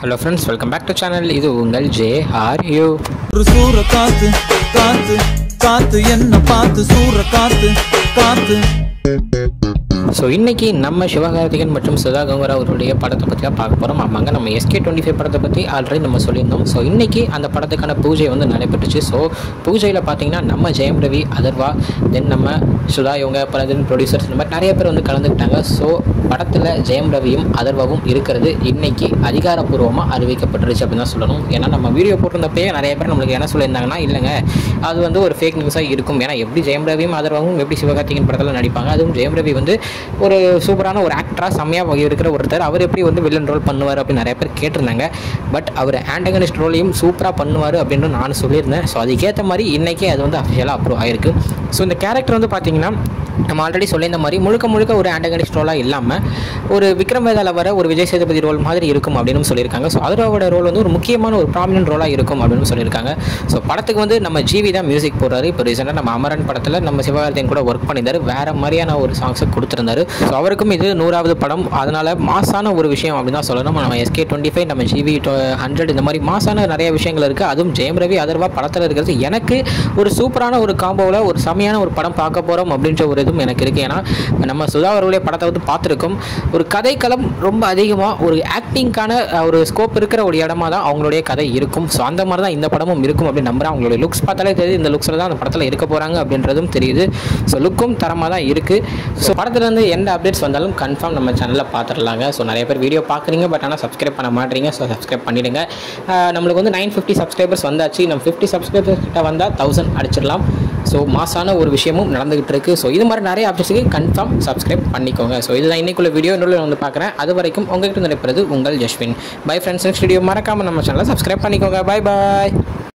Hello friends, welcome back to channel. இது உங்கள் JRU. ஒரு சூற காத்து காத்து காத்து என்ன பார்த்து சூற காத்து காத்து. ஸோ இன்றைக்கி நம்ம சிவகார்த்திகேயன் மற்றும் சுதா கங்குரா அவருடைய படத்தை பற்றி தான் பார்க்க போகிறோம். ஆமாங்க, நம்ம SK25 படத்தை பற்றி ஆல்ரெடி நம்ம சொல்லியிருந்தோம். ஸோ இன்றைக்கி அந்த படத்துக்கான பூஜை வந்து நடைபெற்றுச்சு. ஸோ பூஜையில் பார்த்தீங்கன்னா நம்ம ஜெயம் ரவி, அதர்வா, தென் நம்ம சுதா, இவங்க பல ப்ரொடியூசர்ஸ் இந்த மாதிரி நிறைய பேர் வந்து கலந்துக்கிட்டாங்க. ஸோ படத்தில் ஜெயம் ரவியும் அதர்வாவும் இருக்கிறது இன்றைக்கி அதிகாரப்பூர்வமாக அறிவிக்கப்பட்டுருச்சு அப்படின்னு தான் சொல்லணும். ஏன்னா நம்ம வீடியோ போட்டிருந்தப்பயே நிறைய பேர் நம்மளுக்கு என்ன சொல்லியிருந்தாங்கன்னா, இல்லைங்க அது வந்து ஒரு ஃபேக் நியூஸாக இருக்கும். ஏன்னா எப்படி ஜெயம் ரவியும் அதர்வாவும் எப்படி சிவகார்த்திகேயன் படத்தில் நடிப்பாங்க, அதுவும் ஜெயம் ரவி வந்து ஒரு சூப்பரான ஒரு ஆக்டராக செம்மையாக இருக்கிற ஒருத்தர், அவர் எப்படி வந்து வில்லன் ரோல் பண்ணுவார் அப்படின்னு நிறைய பேர் கேட்டிருந்தாங்க. பட் அவர் ஆண்டகனிஸ்ட் ரோலையும் சூப்பராக பண்ணுவார் அப்படின்னு நான் சொல்லியிருந்தேன். ஸோ அதுக்கேற்ற மாதிரி இன்றைக்கி அது வந்து அஃபிஷியலாக அப்ரூவ் ஆகிருக்கு. ஸோ இந்த கேரக்டர் வந்து பார்த்திங்கன்னா நம்ம ஆல்ரெடி சொல்லியிருந்த மாதிரி முழுக்க ஒரு ஆண்டகனிஸ்ட் ரோலாக இல்லாமல் ஒரு விக்ரம் வேதாள வர ஒரு விஜய் சேதுபதி ரோல் மாதிரி இருக்கும் அப்படின்னு சொல்லியிருக்காங்க. ஸோ அதரோட ரோல் வந்து ஒரு முக்கியமான ஒரு ப்ராமினன்ட் ரோலாக இருக்கும் அப்படின்னு சொல்லியிருக்காங்க. ஸோ படத்துக்கு வந்து நம்ம ஜிவி தான் மியூசிக் போடுறாரு. இப்போ ரீசெண்டாக நம்ம அமரன் படத்தில் நம்ம சிவகார்த்திகேயன் கூட ஒர்க் பண்ணியிருந்தார். வேறு மாதிரியான ஒரு சாங்ஸை கொடுத்துருந்தாரு. ஸோ அவருக்கும் இது 100வது படம், அதனால் மாசான ஒரு விஷயம் அப்படின்னு தான் சொல்லணும். நம்ம SK25, நம்ம ஜிவி 100 இந்த மாதிரி மாசான நிறைய விஷயங்கள் இருக்குது. அதுவும் ஜெயம் ரவி, அதர்வா படத்தில் இருக்கிறது எனக்கு ஒரு சூப்பரான ஒரு காம்போவில் ஒரு செமையான ஒரு படம் பார்க்க போகிறோம் அப்படின்ற ஒரு இதுவும் எனக்கு இருக்குது. ஏன்னா நம்ம சுதா அவர்களுடைய படத்தை வந்து பார்த்துருக்கோம். ஒரு கதைக்களம் ரொம்ப அதிகமாக ஒரு ஆக்டிங்கான ஒரு ஸ்கோப் இருக்கிற ஒரு இடமா தான் அவங்களுடைய கதை இருக்கும். ஸோ அந்த மாதிரி தான் இந்த படமும் இருக்கும் அப்படின்னு நம்புகிறேன். அவங்களுடைய லுக்ஸ் பார்த்தாலே தெரியுது, இந்த லுக்ஸில் தான் அந்த படத்தில் இருக்க போகிறாங்க அப்படின்றதும் தெரியுது. ஸோ லுக்கும் தரமாக தான் இருக்குது. ஸோ படத்துலேருந்து எந்த அப்டேட்ஸ் வந்தாலும் கன்ஃபார்ம் நம்ம சேனலில் பார்த்துடலாங்க. ஸோ நிறைய பேர் வீடியோ பார்க்குறீங்க, பட் ஆனால் சப்ஸ்கிரைப் பண்ண மாட்டீங்க. ஸோ சப்ஸ்கிரைப் பண்ணிவிடுங்க. நம்மளுக்கு வந்து 950 சப்ஸ்கிரைபர்ஸ் வந்தாச்சு. நம்ம 50 சப்ஸ்கிரைபர்ஸ் கிட்ட வந்தால் 1000 அடிச்சிடலாம். ஸோ மாசான ஒரு விஷயமும் நடந்துகிட்டு இருக்குது. ஸோ இது மாதிரி நிறைய அப்டேட்ஸுக்கு கன்ஃபார்ம் சப்ஸ்கிரைப் பண்ணிக்கோங்க. ஸோ இதுதான் இன்றைக்குள்ள வீடியோ. இன்னொரு வந்து பார்க்குறேன். அது வரைக்கும் உங்கள்கிட்ட நினைப்பது உங்கள் Jaswin. Bye friends. Next video மறக்காமல் நம்ம சேனலை சப்ஸ்கிரைப் பண்ணிக்கோங்க. பாய் பாய்.